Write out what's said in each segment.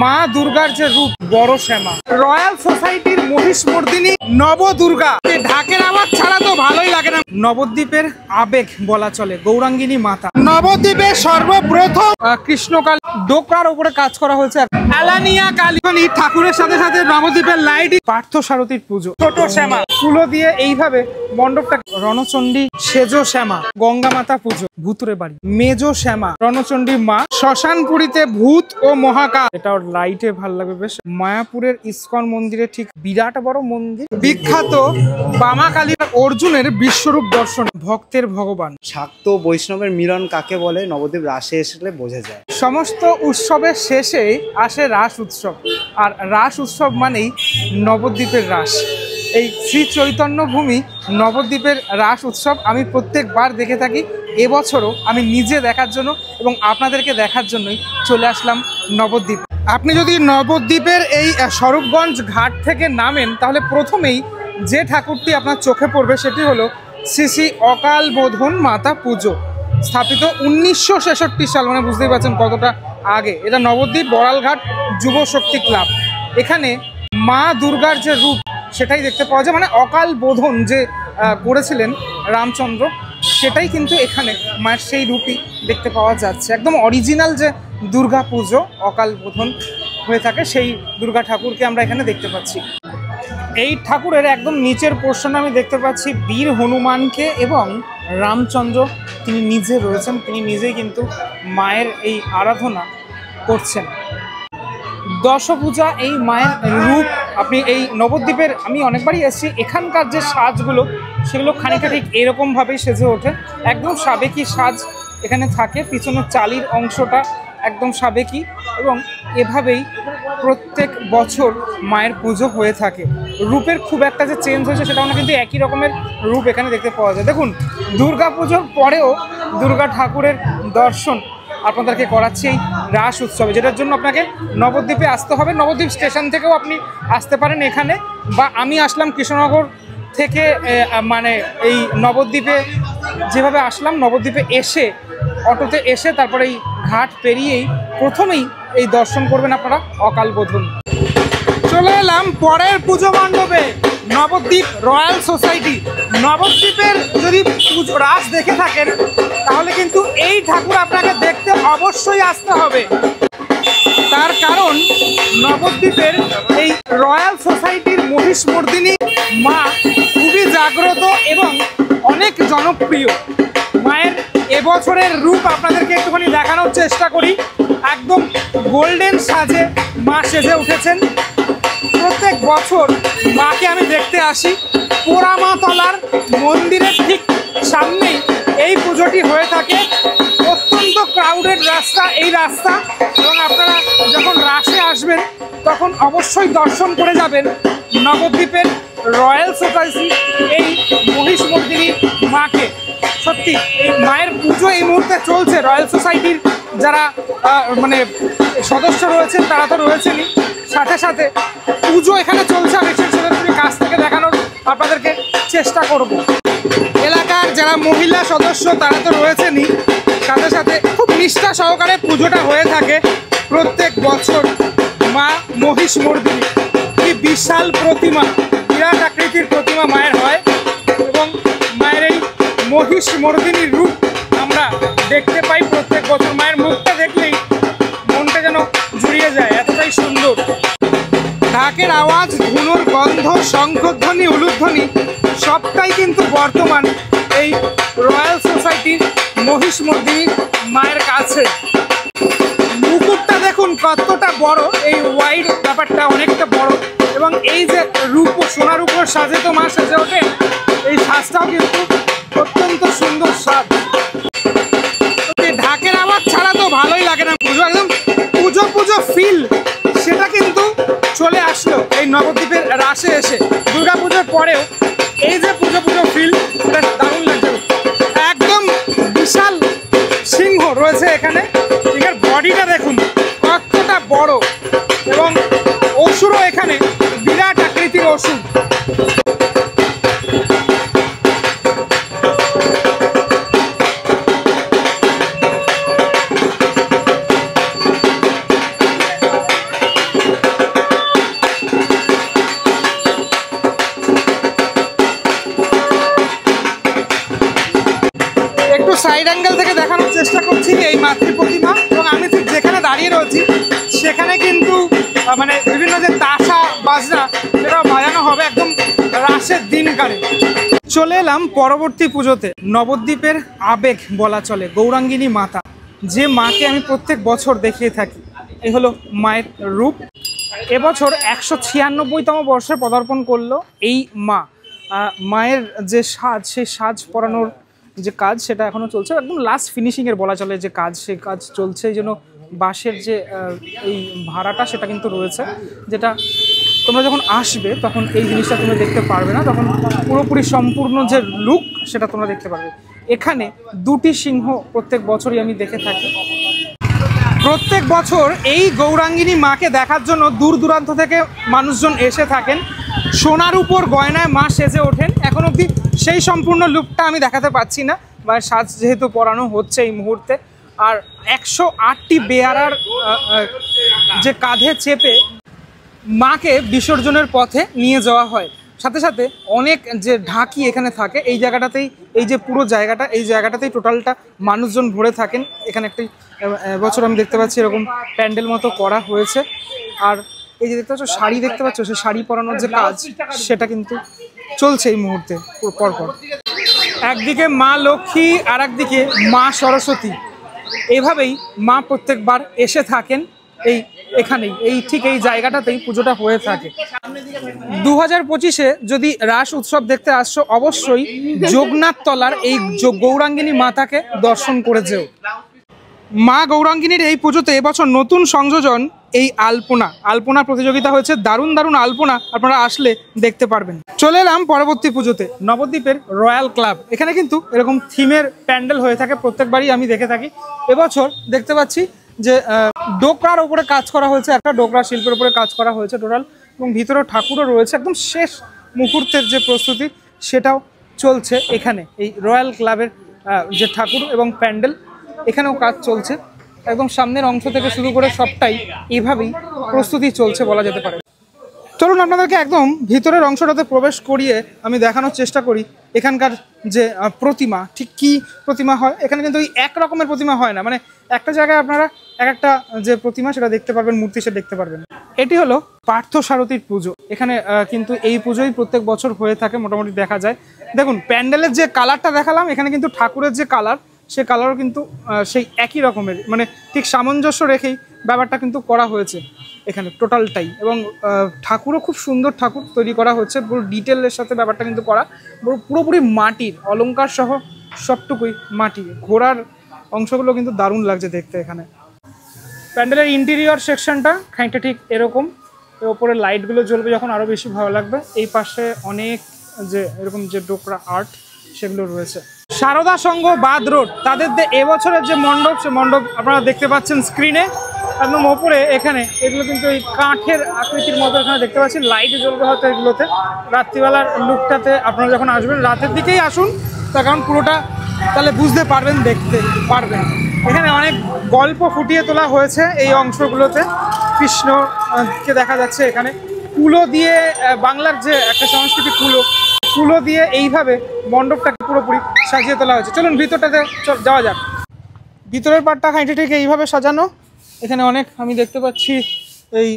মা দুর্গার যে রূপ বড় শ্যামা, রয়্যাল সোসাইটির মহিষমর্দিনী নবদুর্গা। ঢাকের আওয়াজ ছাড়া তো ভালোই লাগে না। নবদ্বীপের আবেগ বলা চলে গৌরাঙ্গিনী মাতা। নবদ্বীপে সর্বপ্রথম কৃষ্ণকাল ডোকরার উপরে কাজ করা হয়েছে। আলানিয়া কালী ঠাকুরের সাথে সাথে নবদ্বীপের লাইট, পার্থ সারথীর পুজো, ছোট শ্যামা ফুলো দিয়ে এইভাবে মণ্ডপটা, রণচণ্ডী সেজো শ্যামা, গঙ্গা মাতা পুজো, ভূতুরে বাড়ি মেজো শ্যামা, রণচণ্ডী মা, শ্মশানপুরীতে ভূত ও মহাকাল, এটাও লাইটে ভালো লাগবে বেশ। মায়াপুরের ইস্কন মন্দিরে ঠিক বিরাট বড় মন্দির, বিখ্যাত বামাকালী অর্জুনের বিশ্বরূপ দর্শন, ভক্তের ভগবান। শাক্ত বৈষ্ণবের মিলন কাকে বলে নবদ্বীপ রাসে এসলে বোঝা যায়। সমস্ত উৎসবের শেষেই আসে রাস উৎসব, আর রাস উৎসব মানেই নবদ্বীপের রাস। এই শ্রী চৈতন্য ভূমি নবদ্বীপের রাস উৎসব আমি প্রত্যেকবার দেখে থাকি। এবছরও আমি নিজে দেখার জন্য এবং আপনাদেরকে দেখার জন্যই চলে আসলাম নবদ্বীপ। আপনি যদি নবদ্বীপের এই স্বরূপগঞ্জ ঘাট থেকে নামেন তাহলে প্রথমেই যে ঠাকুরটি আপনার চোখে পড়বে সেটি হলো শ্রী শ্রী অকাল বোধন মাতা পুজো, স্থাপিত 1966 সাল, মানে বুঝতেই পারছেন কতটা আগে। এটা নবদ্বীপ বড়ালঘাট যুব শক্তি ক্লাব। এখানে মা দুর্গার যে রূপ সেটাই দেখতে পাওয়া যায়, মানে অকাল বোধন যে করেছিলেন রামচন্দ্র, সেটাই কিন্তু এখানে মায়ের সেই রূপই দেখতে পাওয়া যাচ্ছে। একদম অরিজিনাল যে দুর্গা পুজো অকাল বোধন হয়ে থাকে সেই দুর্গা ঠাকুরকে আমরা এখানে দেখতে পাচ্ছি। এই ঠাকুরের একদম নিচের পোর্শনে আমি দেখতে পাচ্ছি বীর হনুমানকে এবং রামচন্দ্র তিনি নিজে রয়েছেন, তিনি নিজেই কিন্তু মায়ের এই আরাধনা করছেন। দশভূজা এই মায়ের রূপ আপনি এই নবদ্বীপের, আমি অনেকবারই এসেছি, এখানকার যে সাজগুলো সেগুলো খানিকটা ঠিক এরকমভাবেই সেজে ওঠে। একদম সাবেকি সাজ এখানে থাকে, পিছনের চালির অংশটা একদম সাবেকি এবং এভাবেই প্রত্যেক বছর মায়ের পুজো হয়ে থাকে। রূপের খুব একটা যে চেঞ্জ হয়েছে সেটাও না, কিন্তু একই রকমের রূপ এখানে দেখতে পাওয়া যায়। দেখুন, দুর্গা পুজোর পরেও দুর্গা ঠাকুরের দর্শন আপনাদেরকে করাচ্ছি এই রাস উৎসবে, যেটার জন্য আপনাকে নবদ্বীপে আসতে হবে। নবদ্বীপ স্টেশন থেকেও আপনি আসতে পারেন এখানে, বা আমি আসলাম কৃষ্ণনগর থেকে, মানে এই নবদ্বীপে যেভাবে আসলাম, নবদ্বীপে এসে অটোতে এসে তারপরে এই ঘাট পেরিয়েই প্রথমেই এই দর্শন করবেন আপনারা অকাল বোধন। চলে এলাম পরের পুজো মণ্ডপে, নবদ্বীপ রয়্যাল সোসাইটি। নবদ্বীপের যদি পুজো রাস দেখে থাকেন তাহলে কিন্তু এই ঠাকুর আপনাকে দেখতে অবশ্যই আসতে হবে। তার কারণ নবদ্বীপের এই রয়্যাল সোসাইটির মহিষমর্দিনী মা খুবই জাগ্রত এবং অনেক জনপ্রিয়। মায়ের এবছরের রূপ আপনাদেরকে একটুখানি দেখানোর চেষ্টা করি। একদম গোল্ডেন সাজে মা সেজে উঠেছেন। প্রত্যেক বছর মাকে আমি দেখতে আসি। পোড়ামাতলার মন্দিরের ঠিক সামনেই এই পুজোটি হয়ে থাকে। অত্যন্ত ক্রাউডেড রাস্তা এই রাস্তা, এবং আপনারা যখন রাসে আসবেন তখন অবশ্যই দর্শন করে যাবেন নবদ্বীপের রয়্যাল সোসাইটি এই মহিষমর্দিনী মাকে। সত্যি এই মায়ের পুজো এই মুহূর্তে চলছে। রয়্যাল সোসাইটির যারা মানে সদস্য রয়েছেন তারা তো রয়েছেনই, সাথে সাথে পুজো এখানে চলছে। আমি সেটা কাছ থেকে দেখানোর আপনাদেরকে চেষ্টা করব। এলাকার যারা মহিলা সদস্য তারা তো রয়েছেনই, সাথে সাথে খুব নিষ্ঠা সহকারে পুজোটা হয়ে থাকে প্রত্যেক বছর। মা মহিষমর্দিনী, কি বিশাল প্রতিমা, বিরাট আকৃতির প্রতিমা মায়ের হয়, এবং মায়ের এই মহিষমর্দিনীর রূপ আমরা দেখতে পাই প্রত্যেক বছর। মায়ের মুখটা দেখলেই মনটা যেন জুড়িয়ে যায়, এতটাই সুন্দর। ঢাকের আওয়াজ, ধুনুর গন্ধ, শঙ্খধ্বনি, উলুধ্বনি সবটাই কিন্তু বর্তমান এই রয়্যাল সোসাইটির মহিষমর্দিনী মায়ের কাছে। মুকুটটা দেখুন কতটা বড়, এই ওয়াইড ব্যাপারটা অনেকটা বড়, এবং এই যে রূপ, সোনার উপর সাজে তো মা সেজে ওঠে, এই সাজটাও কিন্তু অত্যন্ত সুন্দর সাজ। ঢাকের আওয়াজ ছাড়া তো ভালোই লাগে না পুজো, একদম পুজো পুজো ফিল সেটা কিন্তু চলে আসলো এই নবদ্বীপের রাসে এসে। দুর্গা পুজোর পরেও এই যে পুজো পুজো ফিল, দারুণ লাগছে। একদম বিশাল সিংহ রয়েছে এখানে, এর বডিটা দেখুন কতটা বড়, এবং অসুরও এখানে বিরাট আকৃতির অসুর। মানে বিভিন্ন যে তাসা বাজনা সেটাও বাজানো হবে একদম রাসের দিনকারে। চলে এলাম পরবর্তী পুজোতে, নবদ্বীপের আবেগ বলা চলে, গৌরাঙ্গিনী মাতা, যে মাকে আমি প্রত্যেক বছর দেখিয়ে থাকি। এই হলো মায়ের রূপ। এবছর 196তম বর্ষে পদার্পণ করলো এই মা। মায়ের যে সাজ, সেই সাজ পরানোর যে কাজ সেটা এখনও চলছে, একদম লাস্ট ফিনিশিংয়ের বলা চলে যে কাজ, সেই কাজ চলছে। এই জন্য বাঁশের যে এই ভাড়াটা সেটা কিন্তু রয়েছে, যেটা তোমরা যখন আসবে তখন এই জিনিসটা তোমরা দেখতে পারবে না, তখন পুরোপুরি সম্পূর্ণ যে লুক সেটা তোমরা দেখতে পারবে। এখানে দুটি সিংহ প্রত্যেক বছরই আমি দেখে থাকি। প্রত্যেক বছর এই গৌরাঙ্গিনী মাকে দেখার জন্য দূর দূরান্ত থেকে মানুষজন এসে থাকেন। সোনার উপর গয়নায় মা সেজে ওঠেন। এখন অবধি সেই সম্পূর্ণ লুকটা আমি দেখাতে পাচ্ছি না, বা সাজ যেহেতু পরানো হচ্ছে এই মুহূর্তে। আর 108টি বেয়ারার যে কাঁধে চেপে মাকে বিসর্জনের পথে নিয়ে যাওয়া হয়। সাথে সাথে অনেক যে ঢাকি এখানে থাকে, এই জায়গাটাতেই, এই যে পুরো জায়গাটা, এই জায়গাটাতেই টোটালটা মানুষজন ভরে থাকেন। এখানে একটি বছর আমি দেখতে পাচ্ছি এরকম প্যান্ডেল মতো করা হয়েছে। আর এই যে দেখতে পাচ্ছ শাড়ি দেখতে পাচ্ছ, সেই শাড়ি পরানোর যে কাজ সেটা কিন্তু চলছে এই মুহূর্তে পরপর। একদিকে মা লক্ষ্মী আর একদিকে মা সরস্বতী, এইভাবেই মা প্রত্যেকবার এসে থাকেন এখানেই, ঠিক এই জায়গাটাতেই পুজোটা হয়ে থাকে। 2025-এ যদি রাস উৎসব দেখতে আসছো, অবশ্যই যোগনাথ তলার এই গৌরাঙ্গিনী মাতাকে দর্শন করে যেও। মা গৌরাঙ্গিনীর এই পুজোতে এবছর নতুন সংযোজন এই আলপনা প্রতিযোগিতা হয়েছে। দারুণ দারুণ আলপনা আপনারা আসলে দেখতে পারবেন। চলে এলাম পরবর্তী পুজোতে, নবদ্বীপের রয়্যাল ক্লাব। এখানে কিন্তু এরকম থিমের প্যান্ডেল হয়ে থাকে, প্রত্যেকবারই আমি দেখে থাকি। এবছর দেখতে পাচ্ছি যে ডোকরার উপরে কাজ করা হয়েছে, একটা ডোকরা শিল্পের উপরে কাজ করা হয়েছে টোটাল, এবং ভিতরে ঠাকুরও রয়েছে। একদম শেষ মুহূর্তের যে প্রস্তুতি সেটাও চলছে এখানে, এই রয়্যাল ক্লাবের যে ঠাকুর এবং প্যান্ডেল, এখানেও কাজ চলছে। একদম সামনের অংশ থেকে শুরু করে সবটাই এইভাবেই প্রস্তুতি চলছে বলা যেতে পারে। চলুন আপনাদেরকে একদম ভিতরের অংশটাতে প্রবেশ করিয়ে আমি দেখানোর চেষ্টা করি এখানকার যে প্রতিমা, ঠিক কী প্রতিমা হয়। এখানে কিন্তু ওই এক রকমের প্রতিমা হয় না, মানে একটা জায়গায় আপনারা এক একটা যে প্রতিমা সেটা দেখতে পারবেন, মূর্তি সে দেখতে পারবেন। এটি হলো পার্থসারথীর পুজো। এখানে কিন্তু এই পুজোই প্রত্যেক বছর হয়ে থাকে মোটামুটি দেখা যায়। দেখুন প্যান্ডেলের যে কালারটা দেখালাম, এখানে কিন্তু ঠাকুরের যে কালার, সে কালারও কিন্তু সেই একই রকমের, মানে ঠিক সামঞ্জস্য রেখেই ব্যাপারটা কিন্তু করা হয়েছে এখানে টোটালটাই। এবং ঠাকুরও খুব সুন্দর ঠাকুর তৈরি করা হচ্ছে, পুরো ডিটেলের সাথে ব্যাপারটা কিন্তু করা, পুরোপুরি মাটির অলংকার সহ সবটুকুই মাটির। ঘোড়ার অংশগুলো কিন্তু দারুণ লাগছে দেখতে। এখানে প্যান্ডেলের ইন্টেরিয়র সেকশনটা খানিকটা ঠিক এরকম, এর ওপরে লাইটগুলো জ্বলবে যখন আরও বেশি ভালো লাগবে। এই পাশে অনেক যে এরকম যে ডোকরা আর্ট সেগুলো রয়েছে। সারদা সংঘ বাদ রোড, তাদের এবছরের যে মণ্ডপ, সে মণ্ডপ আপনারা দেখতে পাচ্ছেন স্ক্রিনে একদম ওপরে। এখানে এগুলো কিন্তু এই কাঠের আকৃতির মতো এখানে দেখতে পাচ্ছি, লাইট জ্বলবে হয়তো এগুলোতে রাত্রিবেলার লুকটাতে। আপনারা যখন আসবেন রাতের দিকেই আসুন, তার কারণ পুরোটা তাহলে বুঝতে পারবেন, দেখতে পারবেন। এখানে অনেক গল্প ফুটিয়ে তোলা হয়েছে এই অংশগুলোতে। কৃষ্ণকে দেখা যাচ্ছে এখানে কুলো দিয়ে, বাংলার যে একটা সংস্কৃতি কুলো দিয়ে এইভাবে মণ্ডপটাকে পুরোপুরি সাজিয়ে তোলা হয়েছে। চলুন ভিতরটাতে যাওয়া যাক। ভিতরের পাটটা খানিকটা ঠিক এইভাবে সাজানো। এখানে অনেক আমি দেখতে পাচ্ছি এই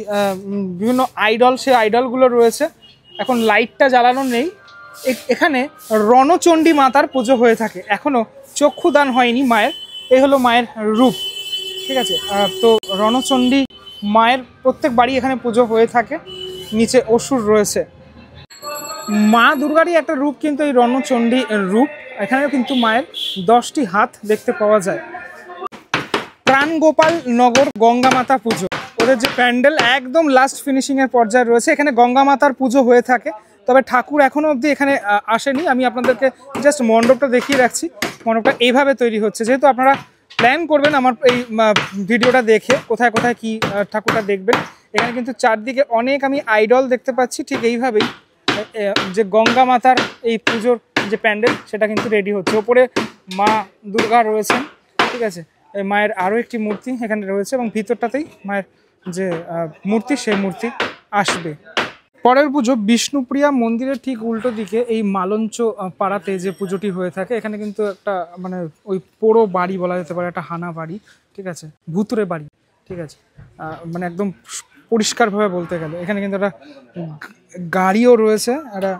বিভিন্ন আইডল, সেই আইডলগুলো রয়েছে। এখন লাইটটা জ্বালানো নেই। এখানে রণচণ্ডী মাতার পুজো হয়ে থাকে, এখনও চক্ষুদান হয়নি মায়ের। এই হলো মায়ের রূপ, ঠিক আছে। তো রণচণ্ডী মায়ের প্রত্যেক বাড়ি এখানে পুজো হয়ে থাকে। নিচে অসুর রয়েছে। মা দুর্গারই একটা রূপ কিন্তু এই রণচণ্ডী রূপ। এখানেও কিন্তু মায়ের 10টি হাত দেখতে পাওয়া যায়। প্রাণগোপাল নগর গঙ্গা মাতা পুজো, ওদের যে প্যান্ডেল একদম লাস্ট ফিনিশিংয়ের পর্যায়ে রয়েছে। এখানে গঙ্গা মাতার পুজো হয়ে থাকে, তবে ঠাকুর এখনও অবধি এখানে আসেনি। আমি আপনাদেরকে জাস্ট মণ্ডপটা দেখিয়ে রাখছি। মণ্ডপটা এইভাবে তৈরি হচ্ছে। যেহেতু আপনারা প্ল্যান করবেন আমার এই ভিডিওটা দেখে কোথায় কোথায় কি ঠাকুরটা দেখবেন, এখানে কিন্তু চারদিকে অনেক আমি আইডল দেখতে পাচ্ছি। ঠিক এইভাবেই যে গঙ্গা মাতার এই পুজোর যে প্যান্ডেল সেটা কিন্তু রেডি হচ্ছে। ওপরে মা দুর্গা রয়েছেন, ঠিক আছে। মায়ের আরও একটি মূর্তি এখানে রয়েছে, এবং ভিতরটাতেই মায়ের যে মূর্তি, সেই মূর্তি আসবে। পরের পুজো বিষ্ণুপ্রিয়া মন্দিরের ঠিক উল্টো দিকে এই মালঞ্চ পাড়াতে যে পুজোটি হয়ে থাকে। এখানে কিন্তু একটা মানে ওই পোড়ো বাড়ি বলা যেতে পারে, একটা হানা বাড়ি, ঠিক আছে, ভুতুরে বাড়ি, ঠিক আছে। মানে একদম পরিষ্কারভাবে বলতে গেলে। এখানে কিন্তু একটা গাড়িও রয়েছে, একটা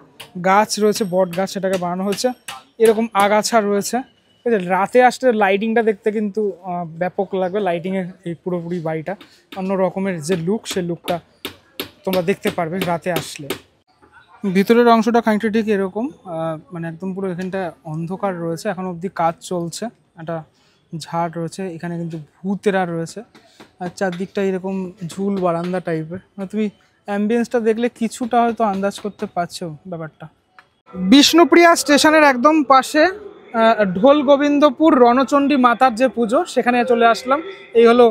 গাছ রয়েছে, বট গাছ, সেটাকে বানানো হচ্ছে, এরকম আগাছা রয়েছে। রাতে আসলে লাইটিংটা দেখতে কিন্তু ব্যাপক লাগবে। লাইটিংয়ের এই পুরোপুরি বাড়িটা অন্য রকমের যে লুক, সে লুকটা তোমরা দেখতে পারবে রাতে আসলে। ভিতরের অংশটা খানিকটা ঠিক এরকম, মানে একদম পুরো এখানটা অন্ধকার রয়েছে, এখন অবধি কাজ চলছে। একটা ঝাড় রয়েছে, এখানে কিন্তু ভূতেরা রয়েছে, আর চারদিকটা এরকম ঝুল বারান্দা টাইপের। মানে তুমি অ্যাম্বিয়েন্সটা দেখলে কিছুটা হয়তো আন্দাজ করতে পারছো ব্যাপারটা। বিষ্ণুপ্রিয়া স্টেশনের একদম পাশে ঢোল গোবিন্দপুর রণচণ্ডী মাতার যে পুজো, সেখানে চলে আসলাম। এই হলো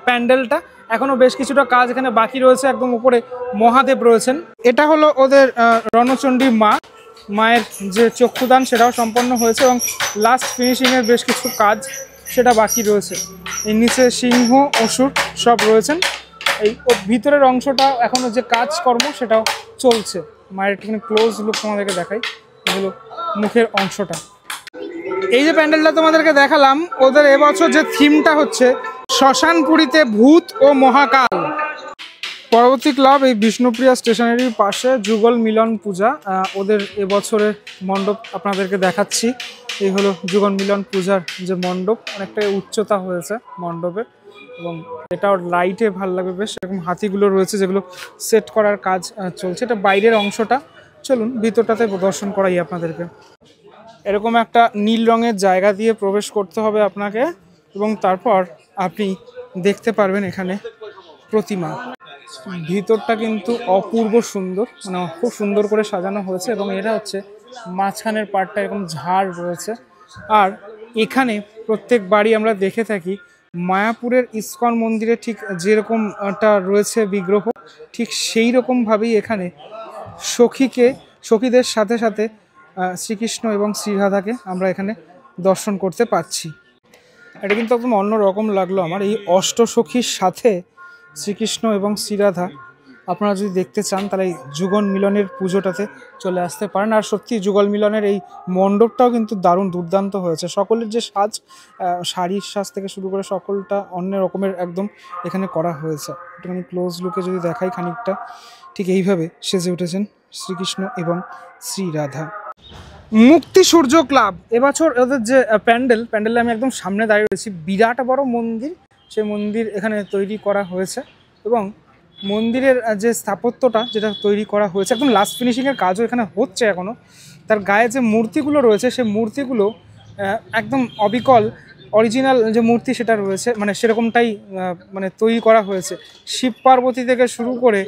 প্যান্ডেলটা। এখনো বেশ কিছুটা কাজ এখানে বাকি রয়েছে। একদম উপরে মহাদেব রয়েছেন। এটা হলো ওদের রণচণ্ডী মায়ের যে চক্ষুদান, সেটাও সম্পন্ন হয়েছে এবং লাস্ট ফিনিশিংয়ের বেশ কিছু কাজ সেটা বাকি রয়েছে। এর নিচে সিংহ, অসুর সব রয়েছেন। এই ভিতরের অংশটা এখনো যে কাজকর্ম সেটাও চলছে। মায়ের একটুখানি ক্লোজ লুক তোমাদেরকে দেখাই। এগুলো মুখের অংশটা। এই যে প্যান্ডেলটা তোমাদেরকে দেখালাম, ওদের এবছর যে থিমটা হচ্ছে শ্মশানপুরীতে ভূত ও মহাকাল। পরবর্তী ক্লাব এই বিষ্ণুপ্রিয়া স্টেশনারির পাশে যুগল মিলন পূজা। ওদের এবছরের মণ্ডপ আপনাদেরকে দেখাচ্ছি। এই হলো যুগল মিলন পূজার যে মণ্ডপ, অনেকটাই উচ্চতা হয়েছে মণ্ডপে এবং এটাও লাইটে ভালো লাগবে বেশ। এরকম হাতিগুলো রয়েছে যেগুলো সেট করার কাজ চলছে। এটা বাইরের অংশটা। চলুন ভিতরটাতে দর্শন করাই আপনাদেরকে। এরকম একটা নীল রঙের জায়গা দিয়ে প্রবেশ করতে হবে আপনাকে এবং তারপর আপনি দেখতে পারবেন এখানে প্রতিমা। ভিতরটা কিন্তু অপূর্ব সুন্দর, মানে খুব সুন্দর করে সাজানো হয়েছে এবং এটা হচ্ছে মাঝখানের পার্টটা এরকম ঝাড় রয়েছে। আর এখানে প্রত্যেক বাড়ি আমরা দেখে থাকি মায়াপুরের ইস্কন মন্দিরে ঠিক যেরকমটা রয়েছে বিগ্রহ, ঠিক সেই রকমভাবেই এখানে সখীদের সাথে সাথে শ্রীকৃষ্ণ এবং শ্রীরাধাকে আমরা এখানে দর্শন করতে পাচ্ছি। এটা কিন্তু একদম অন্যরকম লাগলো আমার। এই অষ্টসখীর সাথে শ্রীকৃষ্ণ এবং শ্রীরাধা আপনারা যদি দেখতে চান তাহলে এই যুগল মিলনের পুজোটাতে চলে আসতে পারেন। আর সত্যি যুগল মিলনের এই মণ্ডপটাও কিন্তু দারুণ দুর্দান্ত হয়েছে। সকলের যে সাজ, শাড়ির সাজ থেকে শুরু করে সকলটা অন্য রকমের একদম এখানে করা হয়েছে। একটুখানি ক্লোজ লুকে যদি দেখাই খানিকটা, ঠিক এইভাবে সেজে উঠেছেন শ্রীকৃষ্ণ এবং শ্রীরাধা। মুক্তি সূর্য ক্লাব এবছর ওদের যে প্যান্ডেলে আমি একদম সামনে দাঁড়িয়ে রয়েছি। বিরাট বড় মন্দির, সেই মন্দির এখানে তৈরি করা হয়েছে এবং মন্দিরের যে স্থাপত্যটা যেটা তৈরি করা হয়েছে, একদম লাস্ট ফিনিশিংয়ের কাজও এখানে হচ্ছে এখনও। তার গায়ে যে মূর্তিগুলো রয়েছে সেই মূর্তিগুলো একদম অবিকল অরিজিনাল যে মূর্তি সেটা রয়েছে, মানে সেরকমটাই মানে তৈরি করা হয়েছে। শিব পার্বতী থেকে শুরু করে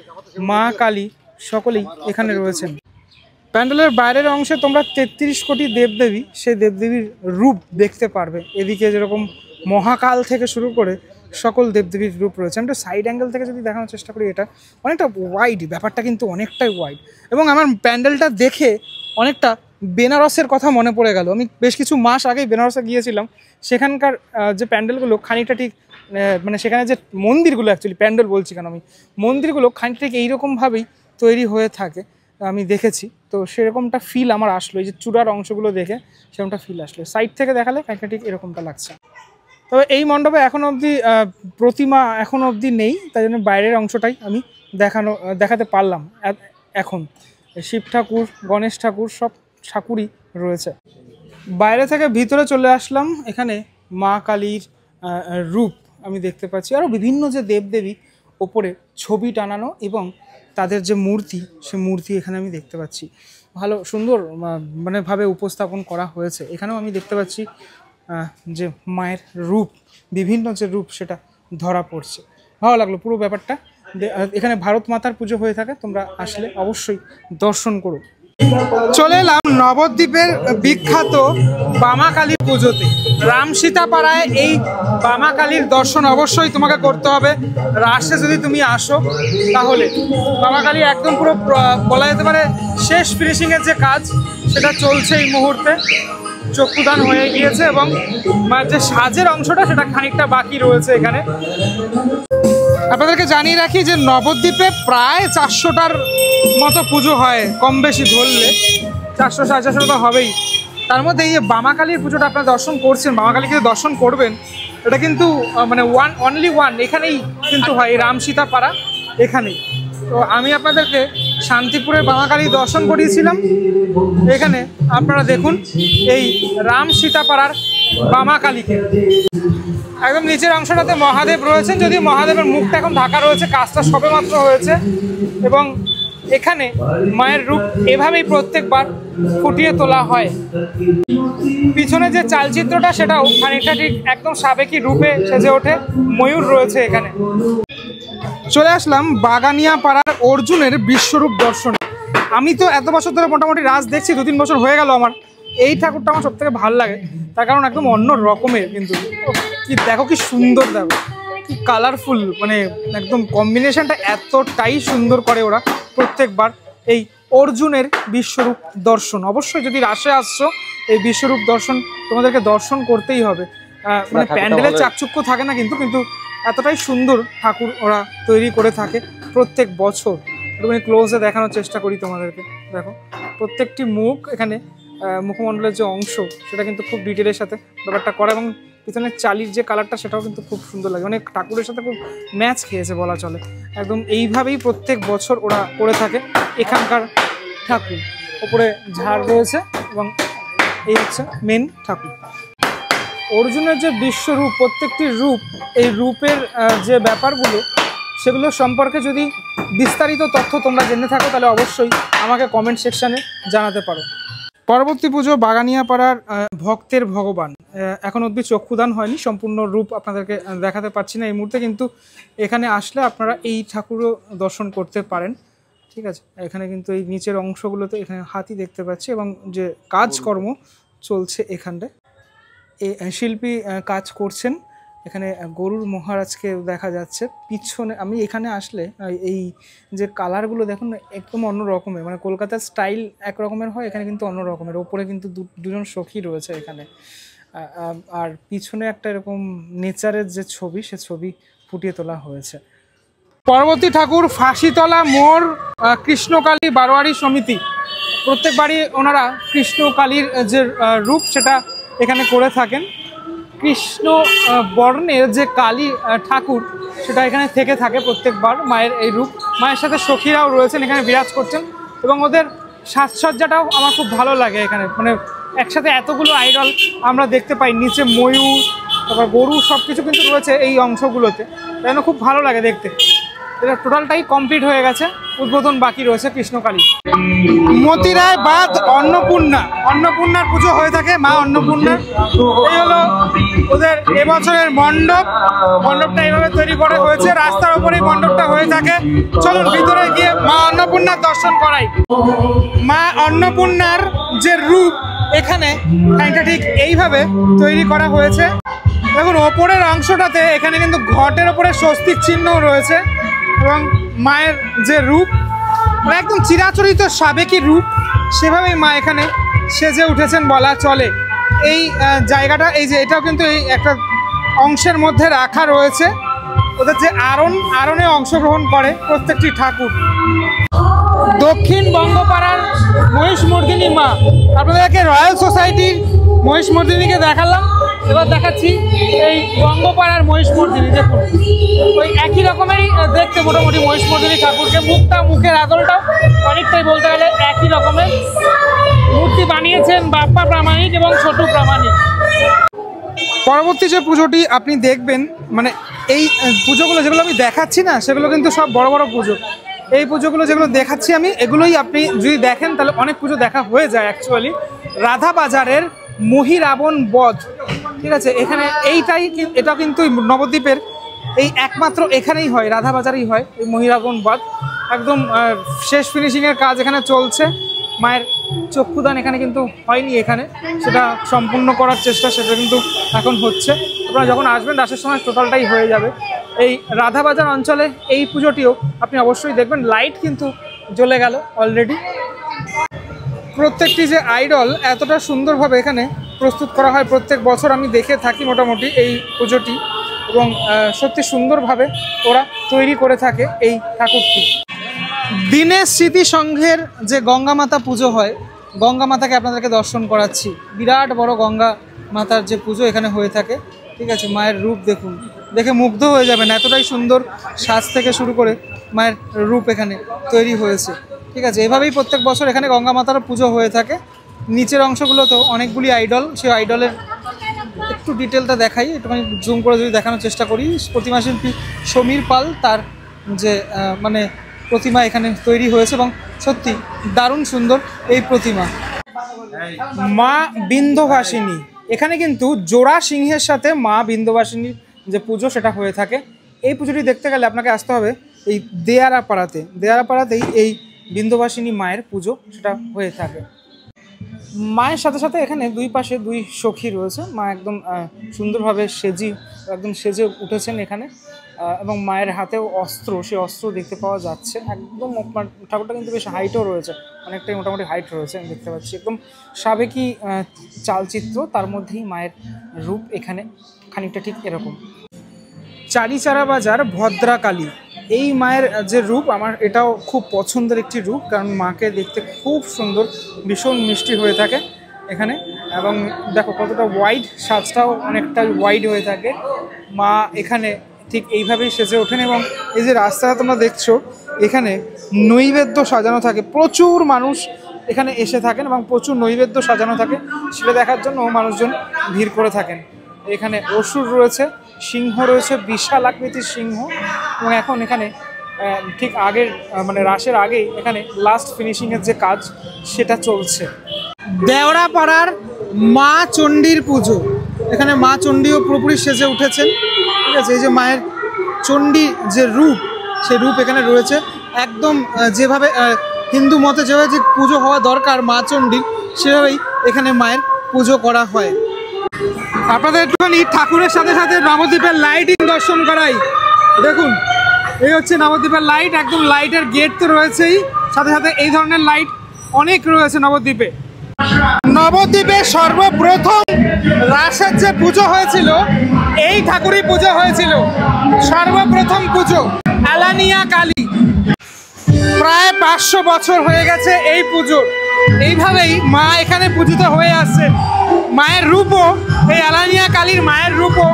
মা কালী সকলেই এখানে রয়েছেন। প্যান্ডেলের বাইরের অংশে তোমরা 33 কোটি দেবদেবী, সেই দেবদেবীর রূপ দেখতে পারবে। এদিকে যেরকম মহাকাল থেকে শুরু করে সকল দেবদেবীর রূপ রয়েছে। আমি একটু সাইড অ্যাঙ্গেল থেকে যদি দেখানোর চেষ্টা করি, এটা অনেকটা ওয়াইড, ব্যাপারটা কিন্তু অনেকটাই ওয়াইড। এবং আমার প্যান্ডেলটা দেখে অনেকটা বেনারসের কথা মনে পড়ে গেল। আমি বেশ কিছু মাস আগেই বেনারসে গিয়েছিলাম। সেখানকার যে প্যান্ডেলগুলো খানিকটা ঠিক মানে সেখানে যে মন্দিরগুলো, অ্যাকচুয়ালি প্যান্ডেল বলছি কেন আমি, মন্দিরগুলো খানিকটা ঠিক এইরকমভাবেই তৈরি হয়ে থাকে আমি দেখেছি। তো সেরকমটা ফিল আমার আসলো, এই যে চূড়ার অংশগুলো দেখে সেরকমটা ফিল আসলো। সাইড থেকে দেখালে খানিকটা ঠিক এরকমটা লাগছে। তবে এই মণ্ডপে এখনও অবধি প্রতিমা এখনও অবধি নেই, তাই জন্য বাইরের অংশটাই আমি দেখাতে পারলাম। এখন শিব ঠাকুর, গণেশ ঠাকুর সব ঠাকুরই রয়েছে। বাইরে থেকে ভিতরে চলে আসলাম। এখানে মা কালীর রূপ আমি দেখতে পাচ্ছি, আরও বিভিন্ন যে দেবদেবী ওপরে ছবি টানানো এবং তাদের যে মূর্তি, সে মূর্তি এখানে আমি দেখতে পাচ্ছি। ভালো সুন্দর মানে ভাবে উপস্থাপন করা হয়েছে। এখানেও আমি দেখতে পাচ্ছি যে মায়ের রূপ, বিভিন্ন যে রূপ সেটা ধরা পড়ছে। ভালো লাগলো পুরো ব্যাপারটা। এখানে ভারত মাতার পুজো হয়ে থাকে, তোমরা আসলে অবশ্যই দর্শন করো। চলে এলাম নবদ্বীপের বিখ্যাত বামাকালী পুজোতে। রামসীতাপাড়ায় এই বামাকালীর দর্শন অবশ্যই তোমাকে করতে হবে রাসে যদি তুমি আসো। তাহলে বামাকালী একদম পুরো বলা যেতে পারে শেষ ফিনিশিংয়ের যে কাজ সেটা চলছে এই মুহূর্তে। চক্ষুদান হয়ে গিয়েছে এবং যে সাজের অংশটা সেটা খানিকটা বাকি রয়েছে এখানে। আপনাদেরকে জানিয়ে রাখি যে নবদ্বীপে প্রায় 400টার মতো পুজো হয়, কম বেশি ধরলে 400 450 তো হবেই। তার মধ্যে এই যে বামাকালীর পুজোটা আপনারা দর্শন করছেন, বামাকালীকে দর্শন করবেন, এটা কিন্তু মানে অনলি ওয়ান এখানেই কিন্তু হয়, রামসীতাপাড়া। এখানেই। তো আমি আপনাদেরকে শান্তিপুরের বামাকালী দর্শন করিয়েছিলাম। এখানে আপনারা দেখুন এই রাম সীতাপাড়ার বামাকালীকে। একদম নিচের অংশটাতে মহাদেব রয়েছেন, যদিও মহাদেবের মুখটা এখন ঢাকা রয়েছে, কাজটা সবেমাত্র হয়েছে। এবং এখানে মায়ের রূপ এভাবেই প্রত্যেকবার ফুটিয়ে তোলা হয়। পিছনে যে চালচিত্রটা সেটাও খানিকটা ঠিক একদম সাবেকি রূপে সেজে ওঠে। ময়ূর রয়েছে এখানে। চলে আসলাম বাগানিয়া পাড়ার অর্জুনের বিশ্বরূপ দর্শনে। আমি তো এত বছর ধরে মোটামুটি রাস দেখছি, 2-3 বছর হয়ে গেল আমার। এই ঠাকুরটা আমার সব থেকে ভালো লাগে, তার কারণ একদম অন্য রকমের। কিন্তু কি দেখো, কি সুন্দর, দেখো কি কালারফুল, মানে একদম কম্বিনেশনটা এতটাই সুন্দর করে ওরা প্রত্যেকবার। এই অর্জুনের বিশ্বরূপ দর্শন অবশ্যই, যদি রাসে আসছো এই বিশ্বরূপ দর্শন তোমাদেরকে দর্শন করতেই হবে। মানে প্যান্ডেলের চাকচুক্য থাকে না, কিন্তু এতটাই সুন্দর ঠাকুর ওরা তৈরি করে থাকে প্রত্যেক বছর। একটুখানি ক্লোজে দেখানোর চেষ্টা করি তোমাদেরকে। দেখো প্রত্যেকটি মুখ, এখানে মুখমণ্ডলের যে অংশ সেটা কিন্তু খুব ডিটেলের সাথে ব্যাপারটা করা, এবং পিছনের চালির যে কালারটা সেটাও কিন্তু খুব সুন্দর লাগে, মানে ঠাকুরের সাথে খুব ম্যাচ খেয়েছে বলা চলে। একদম এইভাবেই প্রত্যেক বছর ওরা করে থাকে এখানকার ঠাকুর। ওপরে ঝাড় রয়েছে এবং এই হচ্ছে মেন ঠাকুর। অর্জুনের যে বিশ্বরূপ, প্রত্যেকটি রূপ, এই রূপের যে ব্যাপারগুলো সেগুলো সম্পর্কে যদি বিস্তারিত তথ্য তোমরা জেনে থাকো তাহলে অবশ্যই আমাকে কমেন্ট সেকশানে জানাতে পারো। পরবর্তী পুজো বাগানিয়া পাড়ার ভক্তের ভগবান। এখন অবধি চক্ষুদান হয়নি, সম্পূর্ণ রূপ আপনাদেরকে দেখাতে পারছি না এই মুহূর্তে, কিন্তু এখানে আসলে আপনারা এই ঠাকুরও দর্শন করতে পারেন। ঠিক আছে, এখানে কিন্তু এই নিচের অংশগুলোতে এখানে হাতি দেখতে পাচ্ছি, এবং যে কাজকর্ম চলছে এখানটায় শিল্পী কাজ করছেন। এখানে গরুর মহারাজকে দেখা যাচ্ছে পিছনে। আমি এখানে আসলে এই যে কালারগুলো দেখুন একদম অন্য রকমের, মানে কলকাতার স্টাইল এক রকমের হয়, এখানে কিন্তু অন্য রকমের। ওপরে কিন্তু দুজন সখী রয়েছে এখানে, আর পিছনে একটা এরকম নেচারের যে ছবি সে ছবি ফুটিয়ে তোলা হয়েছে। পরবর্তী ঠাকুর ফাঁসিতলা মোড় কৃষ্ণকালী বারোয়ারি সমিতি। প্রত্যেকবারই ওনারা কৃষ্ণকালীর যে রূপ সেটা এখানে করে থাকেন। কৃষ্ণ বর্ণের যে কালী ঠাকুর সেটা এখানে থেকে থাকে প্রত্যেকবার। মায়ের এই রূপ, মায়ের সাথে সখীরাও রয়েছেন এখানে বিরাজ করছেন, এবং ওদের সাজসজ্জাটাও আমার খুব ভালো লাগে এখানে। মানে একসাথে এতগুলো আইডল আমরা দেখতে পাই, নিচে ময়ূর, তারপর গরু, সব কিছু কিন্তু রয়েছে এই অংশগুলোতে, তাই জন্য খুব ভালো লাগে দেখতে। এটা টোটালটাই কমপ্লিট হয়ে গেছে, উদ্বোধন বাকি রয়েছে কৃষ্ণকালী। মতিরায় বাদ অন্নপূর্ণার পুজো হয়ে থাকে, মা অন্নপূর্ণার। এই হলো ওদের এবছরের মণ্ডপটা এইভাবে তৈরি করে হয়েছে, রাস্তার ওপরেই মণ্ডপটা হয়ে থাকে। চলুন ভিতরে গিয়ে মা অন্নপূর্ণার দর্শন করাই। মা অন্নপূর্ণার যে রূপ এখানে ঠিক এইভাবে তৈরি করা হয়েছে। দেখুন ওপরের অংশটাতে এখানে কিন্তু ঘটের ওপরে স্বস্তিক চিহ্নও রয়েছে, এবং মায়ের যে রূপ একদম চিরাচরিত সাবেকি রূপ, সেভাবেই মা এখানে সেজে উঠেছেন বলা চলে। এই জায়গাটা, এই যে এটাও কিন্তু এই একটা অংশের মধ্যে রাখা রয়েছে। ওদের যে আরণে অংশগ্রহণ করে প্রত্যেকটি ঠাকুর। দক্ষিণ বঙ্গপাড়ার মহিষমর্দিনী মা, আপনাদেরকে রয়্যাল সোসাইটির মহিষমর্দিনীকে দেখালাম, এবার দেখাচ্ছি এই বঙ্গপাড়ার মহিষমর্দিনী। দেখুন ওই একই রকমেরই দেখতে মোটামুটি মহিষমর্দিনী ঠাকুরকে, মুখের আদলটাও অনেকটাই বলতে গেলে একই রকমের। মূর্তি বানিয়েছেন বাপ্পা প্রামাণিক এবং ছোটু প্রামাণিক। পরবর্তী যে পুজোটি আপনি দেখবেন, মানে এই পুজোগুলো যেগুলো আমি দেখাচ্ছি না সেগুলো কিন্তু সব বড় বড় পুজো। এই পুজোগুলো যেগুলো দেখাচ্ছি আমি, এগুলোই আপনি যদি দেখেন তাহলে অনেক পুজো দেখা হয়ে যায় অ্যাকচুয়ালি। রাধাবাজারের মহিরাবণ বধ, ঠিক আছে, এখানে এটা কিন্তু নবদ্বীপের এই একমাত্র এখানেই হয়, রাধাবাজারেই হয় এই মহিরাবণ বধ। একদম শেষ ফিনিশিংয়ের কাজ এখানে চলছে। মায়ের চক্ষুদান এখানে কিন্তু হয়নি, এখানে সেটা সম্পূর্ণ করার চেষ্টা, সেটা কিন্তু এখন হচ্ছে। আপনারা যখন আসবেন রাসের সময় টোটালটাই হয়ে যাবে। এই রাধাবাজার অঞ্চলে এই পুজোটিও আপনি অবশ্যই দেখবেন। লাইট কিন্তু জ্বলে গেল অলরেডি। প্রত্যেকটি যে আইডল এতটা সুন্দরভাবে এখানে প্রস্তুত করা হয় প্রত্যেক বছর, আমি দেখে থাকি মোটামুটি এই পুজোটি, এবং সত্যি সুন্দরভাবে ওরা তৈরি করে থাকে এই ঠাকুরটি। দীনেশ স্মৃতি সংঘের যে গঙ্গা মাতা পুজো হয়, গঙ্গা মাতাকে আপনাদেরকে দর্শন করাচ্ছি। বিরাট বড় গঙ্গা মাতার যে পুজো এখানে হয়ে থাকে, ঠিক আছে। মায়ের রূপ দেখুন, দেখে মুগ্ধ হয়ে যাবেন, এতটাই সুন্দর সাজ থেকে শুরু করে মায়ের রূপ এখানে তৈরি হয়েছে। ঠিক আছে, এভাবেই প্রত্যেক বছর এখানে গঙ্গা মাতার পুজো হয়ে থাকে। নিচের অংশগুলোতেও অনেকগুলি আইডল, সেই আইডলের একটু ডিটেলটা দেখাই, একটুখানি জুম করে যদি দেখানোর চেষ্টা করি। প্রতিমা শিল্পী সমীর পাল, তার যে মানে প্রতিমা এখানে তৈরি হয়েছে এবং সত্যি দারুণ সুন্দর এই প্রতিমা। মা বিন্ধ্যবাসিনী, এখানে কিন্তু জোড়া সিংহের সাথে মা বিন্ধ্যবাসিনীর যে পুজো সেটা হয়ে থাকে। এই পুজোটি দেখতে গেলে আপনাকে আসতে হবে এই দেয়ারাপাড়াতেই এই বিন্ধ্যবাসিনী মায়ের পুজো সেটা হয়ে থাকে। মায়ের সাথে সাথে এখানে দুই পাশে দুই সখী রয়েছে। মা একদম সুন্দরভাবে সেজে উঠেছেন এখানে, এবং মায়ের হাতেও অস্ত্র, সেই অস্ত্র দেখতে পাওয়া যাচ্ছে। একদম ঠাকুরটা কিন্তু বেশ হাইটও রয়েছে, অনেকটাই মোটামুটি হাইট রয়েছে আমি দেখতে পাচ্ছি। একদম সাবেকি চালচিত্র, তার মধ্যেই মায়ের রূপ এখানে খানিকটা ঠিক এরকম। চারিচারা বাজার ভদ্রাকালী, এই মায়ের যে রূপ, আমার এটাও খুব পছন্দের একটি রূপ, কারণ মাকে দেখতে খুব সুন্দর, ভীষণ মিষ্টি হয়ে থাকে এখানে। এবং দেখো কতটা ওয়াইড, সাজটাও অনেকটা ওয়াইড হয়ে থাকে। মা এখানে ঠিক এইভাবেই সেজে ওঠেন, এবং এই যে রাস্তাটা তোমরা দেখছো, এখানে নৈবেদ্য সাজানো থাকে। প্রচুর মানুষ এখানে এসে থাকেন এবং প্রচুর নৈবেদ্য সাজানো থাকে, সেটা দেখার জন্য মানুষজন ভিড় করে থাকেন। এখানে অসুর রয়েছে, সিংহ রয়েছে, বিশাল আকৃতির সিংহ। এবং এখন এখানে ঠিক আগের মানে রাসের আগেই এখানে লাস্ট ফিনিশিংয়ের যে কাজ সেটা চলছে। দেওড়াপাড়ার মা চণ্ডীর পুজো, এখানে মা চণ্ডীও পুরোপুরি সেজে উঠেছেন। ঠিক আছে, এই যে মায়ের চণ্ডী যে রূপ, সেই রূপ এখানে রয়েছে একদম যেভাবে হিন্দু মতে যেভাবে যে পুজো হওয়া দরকার মা চণ্ডীর, সেভাবেই এখানে মায়ের পুজো করা হয়। আপনাদের একটুখানি ঠাকুরের সাথে সাথে নবদ্বীপের লাইটিং দর্শন করাই। দেখুন, এই হচ্ছে নবদ্বীপের লাইট, একদম লাইটের গেট তো রয়েছেই, সাথে সাথে এই ধরনের লাইট অনেক রয়েছে নবদ্বীপে। নবদ্বীপে সর্বপ্রথম রাসের যে পুজো হয়েছিল, এই ঠাকুরই পুজো হয়েছিল, সর্বপ্রথম পুজো আলানিয়া কালী। প্রায় 500 বছর হয়ে গেছে এই পুজোর। এইভাবেই মা এখানে পূজিত হয়ে আসছেন। মায়ের রূপও, এই আলানিয়া কালীর মায়ের রূপও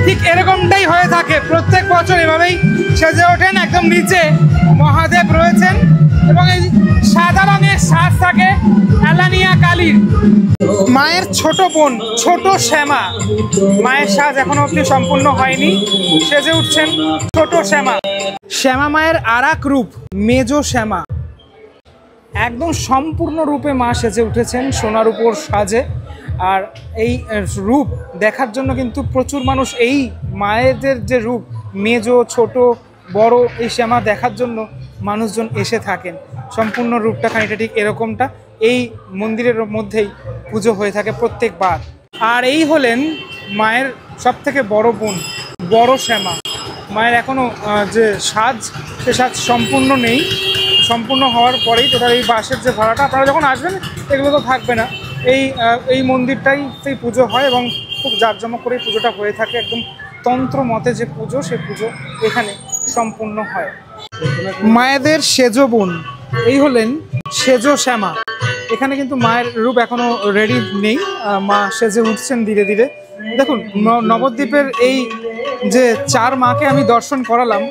ঠিক এরকমটাই হয়ে থাকে। প্রত্যেক বছর এভাবেই সেজে ওঠেন। একদম নিচে মহাদেব রয়েছেন এবং এই সাদা রঙের সাজ থাকে আলানিয়া কালীর। মায়ের ছোট বোন ছোট শ্যামা, মায়ের সাজ এখনো অব্দি সম্পূর্ণ হয়নি, সেজে উঠছেন ছোট শ্যামা। শ্যামা মায়ের আরেক রূপ মেজ শ্যামা, একদম সম্পূর্ণ রূপে মা সেজে উঠেছেন সোনার উপর সাজে। আর এই রূপ দেখার জন্য কিন্তু প্রচুর মানুষ, এই মায়েদের যে রূপ মেজ ছোট বড়, এই শ্যামা দেখার জন্য মানুষজন এসে থাকেন। সম্পূর্ণ রূপটা খানিকটা ঠিক এরকমটা, এই মন্দিরের মধ্যেই পুজো হয়ে থাকে প্রত্যেকবার। আর এই হলেন মায়ের সব থেকে বড় বোন, বড় শ্যামা। মায়ের এখনও যে সাজ, সে সাজ সম্পূর্ণ নেই। সম্পূর্ণ হওয়ার পরেই টোটাল এই বাসের যে ভাড়াটা, আপনারা যখন আসবেন এগুলো তো থাকবে না। এই মন্দিরটাই সেই পুজো হয় এবং খুব জাঁকজমক করে পুজোটা হয়ে থাকে। একদম তন্ত্র মতে যে পুজো, সে পুজো এখানে সম্পূর্ণ হয়। মায়েদের সেজ বোন, এই হলেন সেজ শ্যামা। এখানে কিন্তু মায়ের রূপ এখনো রেডি নেই, মা সেজে উঠছেন ধীরে ধীরে। দেখুন, নবদ্বীপের এই যে 4 মাকে আমি দর্শন করালাম,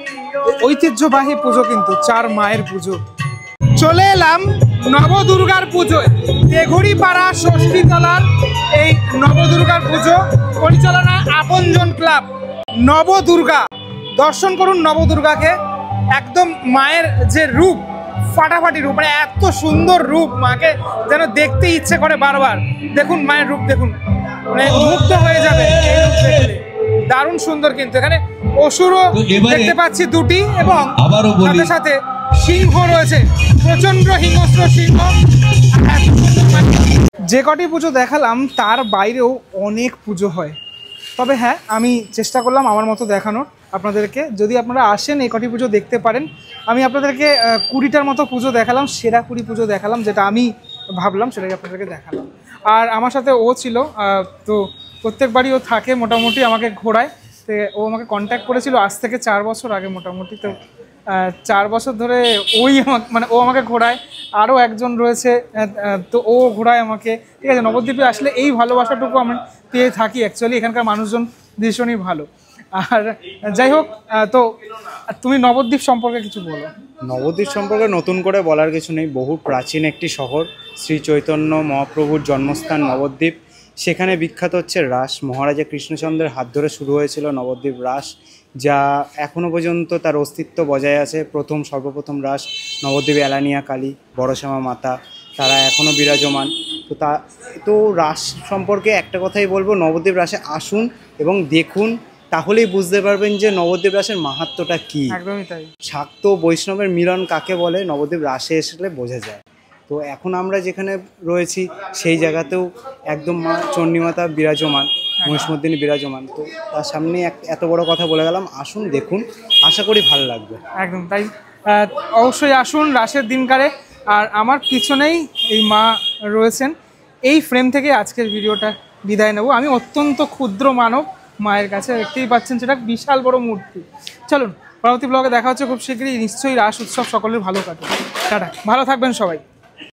ঐতিহ্যবাহী পুজো কিন্তু 4 মায়ের পুজো। চলে এলাম নবদুর্গার পুজোয়। তেঘুড়িপাড়া ষষ্ঠীতলার এই নবদুর্গার পুজো পরিচালনা আপনজন ক্লাব। নবদুর্গা, দর্শন করুন নবদুর্গাকে। একদম মায়ের যে রূপ, ফাটাফাটি রূপ, মানে এত সুন্দর রূপ, মাকে যেন দেখতে ইচ্ছে করে বারবার। দেখুন মায়ের রূপ, দেখুন, মানে মুগ্ধ হয়ে যাবে এই রূপ দেখলে। দারুণ সুন্দর। কিন্তু এখানে অসুরও দেখতে পাচ্ছি 2টি, এবং সাথে সাথে সিংহ রয়েছে, প্রচন্ড হিংস্র সিংহ। যে কটি পুজো দেখালাম তার বাইরেও অনেক পুজো হয়। তবে হ্যাঁ, আমি চেষ্টা করলাম আমার মতো দেখানোর আপনাদেরকে। যদি আপনারা আসেন এই কটি পুজো দেখতে পারেন। আমি আপনাদেরকে 20টার মতো পুজো দেখালাম, সেরা 20 পুজো দেখালাম, যেটা আমি ভাবলাম সেটাকে আপনাদেরকে দেখালাম। আর আমার সাথে ও ছিল, তো প্রত্যেকবারই ও থাকে মোটামুটি আমাকে ঘোরায়। তো ও আমাকে কন্ট্যাক্ট করেছিল আজ থেকে 4 বছর আগে মোটামুটি। তো 4 বছর ধরে ওই আমাকে, মানে ও আমাকে ঘোরায়। আরও একজন রয়েছে, তো ও ঘোরায় আমাকে। ঠিক আছে, নবদ্বীপে আসলে এই ভালোবাসাটুকু আমি পেয়ে থাকি। অ্যাকচুয়ালি এখানকার মানুষজন ভীষণই ভালো। আর যাই হোক, তো তুমি নবদ্বীপ সম্পর্কে কিছু বলো। নবদ্বীপ সম্পর্কে নতুন করে বলার কিছু নেই, বহু প্রাচীন একটি শহর, শ্রী চৈতন্য মহাপ্রভুর জন্মস্থান নবদ্বীপ। সেখানে বিখ্যাত হচ্ছে রাস। মহারাজা কৃষ্ণচন্দ্রের হাত ধরে শুরু হয়েছিল নবদ্বীপ রাস, যা এখনও পর্যন্ত তার অস্তিত্ব বজায় আছে। সর্বপ্রথম রাস নবদ্বীপ এলানিয়া কালী, বড়শ্যামা মাতা, তারা এখনও বিরাজমান। তো রাস সম্পর্কে একটা কথাই বলবো, নবদ্বীপ রাসে আসুন এবং দেখুন, তাহলেই বুঝতে পারবেন যে নবদ্বীপ রাসের মাহাত্ম্যটা কী। একদমই তাই। শাক্ত বৈষ্ণবের মিলন কাকে বলে নবদ্বীপ রাসে আসলে বোঝা যায়। তো এখন আমরা যেখানে রয়েছি সেই জায়গাতেও একদম মা চণ্ডীমাতা বিরাজমান, মহিষমর্দিনী বিরাজমান। তো তার সামনে এত বড় কথা বলে গেলাম, আসুন দেখুন, আশা করি ভালো লাগবে। একদম তাই। অবশ্যই আসুন রাসের দিনকারে। আর আমার পিছনেই এই মা রয়েছেন। এই ফ্রেম থেকে আজকের ভিডিওটা বিদায় নেব। আমি অত্যন্ত ক্ষুদ্র মানব মায়ের কাছে, দেখতেই পাচ্ছেন সেটা বিশাল বড় মূর্তি। চলুন, পরবর্তী ব্লগে দেখা হচ্ছে খুব শীঘ্রই। নিশ্চয়ই রাস উৎসব সকলের ভালো কাটে। টাটা, ভালো থাকবেন সবাই।